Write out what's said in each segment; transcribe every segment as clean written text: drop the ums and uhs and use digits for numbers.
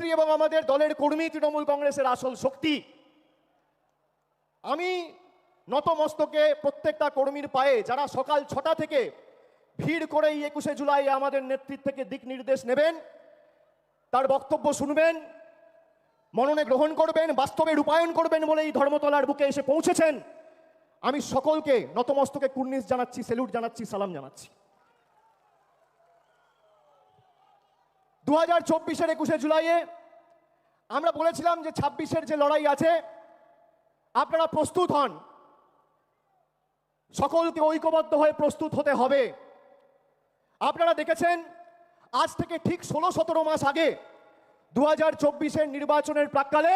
নেত্রী এবং আমাদের দলের কর্মী তৃণমূল কংগ্রেসের আসল শক্তি। আমি নতমস্তকে প্রত্যেকটা কর্মীর পায়ে, যারা সকাল 6টা থেকে ভিড় করে এই 21শে জুলাই আমাদের নেতৃত্ব থেকে দিক নির্দেশ নেবেন, তার বক্তব্য শুনবেন, মননে গ্রহণ করবেন, বাস্তবে রূপায়ণ করবেন বলে এই ধর্মতলার বুকে এসে পৌঁছেছেন, আমি সকলকে নতমস্তকে কুর্নিশ জানাচ্ছি, স্যালুট জানাচ্ছি, সালাম জানাচ্ছি। 2024-এর 21শে জুলাইয়ে আমরা বলেছিলাম যে 26-এর যে লড়াই আছে আপনারা প্রস্তুত হন, সকলকে ঐক্যবদ্ধ হয়ে প্রস্তুত হতে হবে। আপনারা দেখেছেন আজ থেকে ঠিক 16-17 মাস আগে 2024-এর নির্বাচনের প্রাক্কালে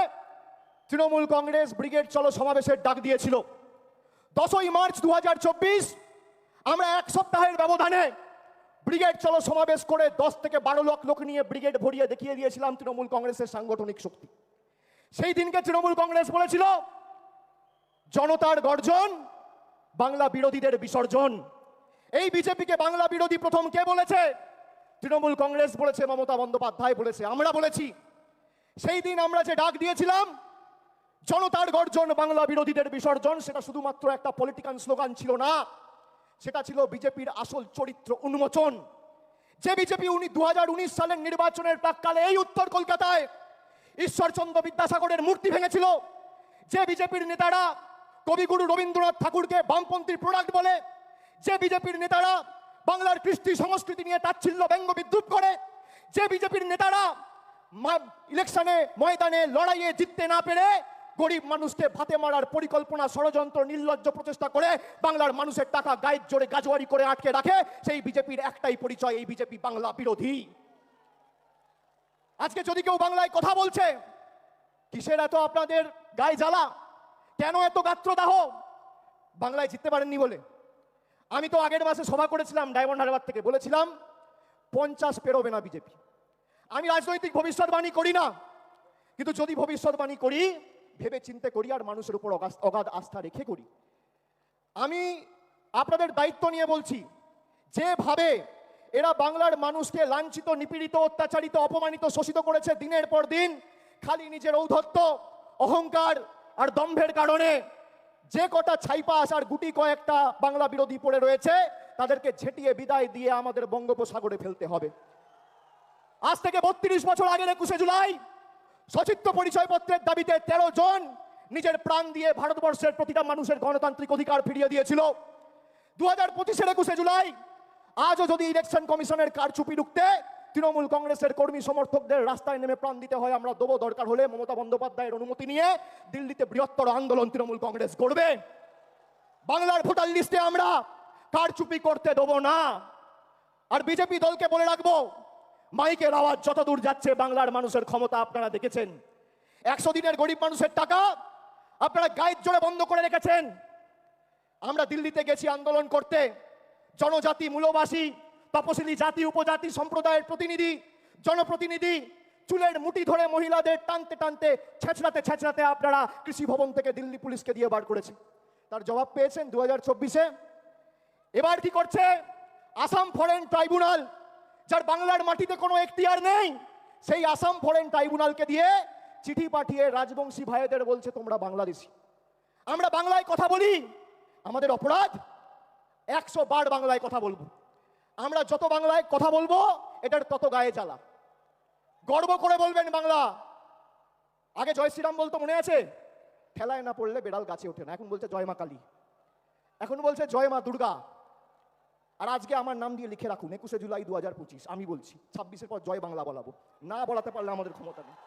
তৃণমূল কংগ্রেস ব্রিগেড চলো সমাবেশের ডাক দিয়েছিল। 10ই মার্চ 2024 আমরা এক সপ্তাহের ব্যবধানে ব্রিগেড চলো সমাবেশ করে 10 থেকে 12 লাখ লোক নিয়ে ব্রিগেড ভরিয়ে দেখিয়ে দিয়েছিলাম তৃণমূল কংগ্রেসের সাংগঠনিক শক্তি। সেই দিনকে তৃণমূল কংগ্রেস বলেছিল জনতার গর্জন, বাংলা বিরোধীদের বিসর্জন। এই বিজেপিকে বাংলা বিরোধী প্রথম কে বলেছে? তৃণমূল কংগ্রেস বলেছে, মমতা বন্দ্যোপাধ্যায় বলেছে, আমরা বলেছি। সেই দিন আমরা যে ডাক দিয়েছিলাম জনতার গর্জন, বাংলা বিরোধীদের বিসর্জন, সেটা শুধুমাত্র একটা পলিটিক্যাল স্লোগান ছিল না, সেটা ছিল বিজেপির আসল চরিত্র উন্মোচন। যে বিজেপি 2019 সালের নির্বাচনের প্রাক্কালে এই উত্তর কলকাতায় ঈশ্বরচন্দ্র বিদ্যাসাগরের মূর্তি ভেঙেছিল, যে বিজেপির নেতারা কবিগুরু রবীন্দ্রনাথ ঠাকুরকে বামপন্থীর প্রোডাক্ট বলে, যে বিজেপির নেতারা বাংলার কৃষ্টি সংস্কৃতি নিয়ে তাচ্ছিল্য ব্যঙ্গ বিদ্রুপ করে, যে বিজেপির নেতারা ইলেকশনে ময়দানে লড়াইয়ে জিততে না পেরে গরিব মানুষকে ভাতে মারার পরিকল্পনা, ষড়যন্ত্র, নির্লজ্জ প্রচেষ্টা করে বাংলার মানুষের টাকা গায়ের জোরে গাজোয়ারি করে আটকে রাখে, সেই বিজেপির একটাই পরিচয়, এই বিজেপি বাংলা বিরোধী। আজকে যদি কেউ বাংলায় কথা বলছে, কিসের এত আপনাদের গায়ে জ্বালা, কেন এত গাত্রদাহ? বাংলায় জিততে পারেননি বলে। আমি তো আগের মাসে সভা করেছিলাম ডায়মন্ড হারবার থেকে, বলেছিলাম 50 পেরোবে না বিজেপি। আমি রাজনৈতিক ভবিষ্যৎবাণী করি না, কিন্তু যদি ভবিষ্যৎবাণী করি ভেবে চিন্তে করি আর মানুষের উপর অগাধ আস্থা রেখে করি। আমি আপনাদের দায়িত্ব নিয়ে বলছি, যেভাবে এরা বাংলার মানুষকে লাঞ্ছিত, নিপীড়িত, অত্যাচারিত, অপমানিত, শোষিত করেছে দিনের পর দিন, খালি নিজের ঔদ্ধত্য, অহংকার আর দম্ভের কারণে যে কটা ছাইপাস আর গুটি কয়েকটা বাংলা বিরোধী পড়ে রয়েছে, তাদেরকে ঝেঁটিয়ে বিদায় দিয়ে আমাদের বঙ্গোপসাগরে ফেলতে হবে। আজ থেকে 32 বছর আগের 21শে জুলাই সচিত্র পরিচয়পত্রের দাবিতে 13 জন নিজের প্রাণ দিয়ে ভারতবর্ষের প্রতিটা মানুষের গণতান্ত্রিক অধিকার ফিরিয়ে দিয়েছিল। 2025-এর 21শে জুলাই আজও যদি ইলেকশন কমিশনের কারচুপি রুখতে তৃণমূল কংগ্রেসের কর্মী সমর্থকদের রাস্তায় নেমে প্রাণ দিতে হয়, আমরা দেবো। দরকার হলে মমতা বন্দ্যোপাধ্যায়ের অনুমতি নিয়ে দিল্লিতে বৃহত্তর আন্দোলন তৃণমূল কংগ্রেস করবে। বাংলার ভোটার লিস্টে আমরা কারচুপি করতে দেবো না। আর বিজেপি দলকে বলে রাখবো, মাইকের আওয়াজ যত দূর যাচ্ছে বাংলার মানুষের ক্ষমতা আপনারা দেখেছেন। 100 দিনের গরিব মানুষের টাকা আপনারা গায়ের জোরে বন্ধ করে রেখেছেন। আমরা দিল্লিতে গেছি আন্দোলন করতে, জনজাতি, মূলবাসী, তপশিলি জাতি, উপজাতি সম্প্রদায়ের প্রতিনিধি, জনপ্রতিনিধি চুলের মুঠি ধরে মহিলাদের টানতে টানতে, ছেঁচড়াতে ছেঁচড়াতে আপনারা কৃষি ভবন থেকে দিল্লি পুলিশকে দিয়ে বার করেছে। তার জবাব পেয়েছেন 2024-এ। এবার কি করছে আসাম ফরেন ট্রাইব্যুনাল, যার বাংলার মাটিতে কোনো এখতিয়ার নেই, সেই আসাম ফরেন ট্রাইব্যুনালকে দিয়ে চিঠি পাঠিয়ে রাজবংশী ভাইদের বলছে তোমরা বাংলাদেশি। আমরা বাংলায় কথা বলি, আমাদের অপরাধ 100 বার বাংলায় কথা বলবো। আমরা যত বাংলায় কথা বলবো এটার তত গায়ে জ্বালা। গর্ব করে বলবেন বাংলা। আগে জয় শ্রীরাম বলতো, মনে আছে? ঠেলায় না পড়লে বেড়াল গাছে ওঠে না। এখন বলছে জয় মা কালী, এখন বলছে জয় মা দুর্গা। আর আজকে আমার নাম দিয়ে লিখে রাখুন 21শে জুলাই 2025। আমি বলছি 26-এর পর জয় বাংলা বলাবো, না বলাতে পারলে আমাদের ক্ষমতা নেই।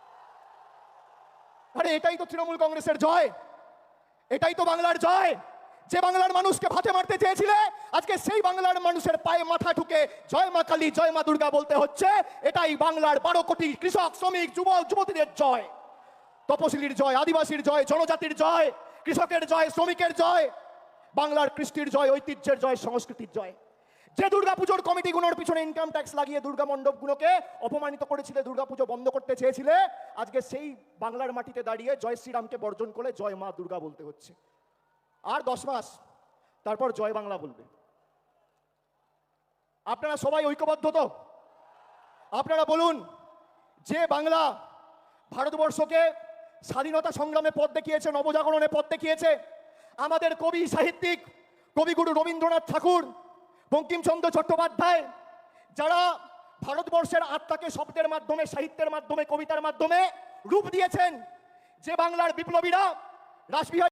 আরে এটাই তো তৃণমূল কংগ্রেসের জয়, এটাই তো বাংলার জয়। যে বাংলার মানুষকে ভাতে মারতে চেয়েছিলে, আজকে সেই বাংলার মানুষের পায়ে মাথা ঠুকে জয় মা কালী, জয় মা দুর্গা বলতে হচ্ছে। এটাই বাংলার 12 কোটি কৃষক, শ্রমিক, যুবক, যুবতীদের জয়, তপশিলির জয়, আদিবাসীর জয়, জনজাতির জয়, কৃষকের জয়, শ্রমিকের জয়, বাংলার কৃষ্টির জয়, ঐতিহ্যের জয়, সংস্কৃতির জয়। যে দুর্গাপুজোর কমিটিগুলোর পিছনে ইনকাম ট্যাক্স লাগিয়ে দুর্গা মণ্ডপগুলোকে অপমানিত করেছিলে, দুর্গাপুজো বন্ধ করতে চেয়েছিলে, আজকে সেই বাংলার মাটিতে দাঁড়িয়ে জয় শ্রীরামকে বর্জন করে জয় মা দুর্গা বলতে হচ্ছে। আর 10 মাস তারপর জয় বাংলা বলবে। আপনারা সবাই ঐক্যবদ্ধ তো? আপনারা বলুন, যে বাংলা ভারতবর্ষকে স্বাধীনতা সংগ্রামে পথ দেখিয়েছে, নবজাগরণে পথ দেখিয়েছে আমাদের কবি সাহিত্যিক কবিগুরু রবীন্দ্রনাথ ঠাকুর, বঙ্কিমচন্দ্র চট্টোপাধ্যায়, যারা ভারতবর্ষের আত্মাকে শব্দের মাধ্যমে, সাহিত্যের মাধ্যমে, কবিতার মাধ্যমে রূপ দিয়েছেন। যে বাংলার বিপ্লবীরা রাসবিহারী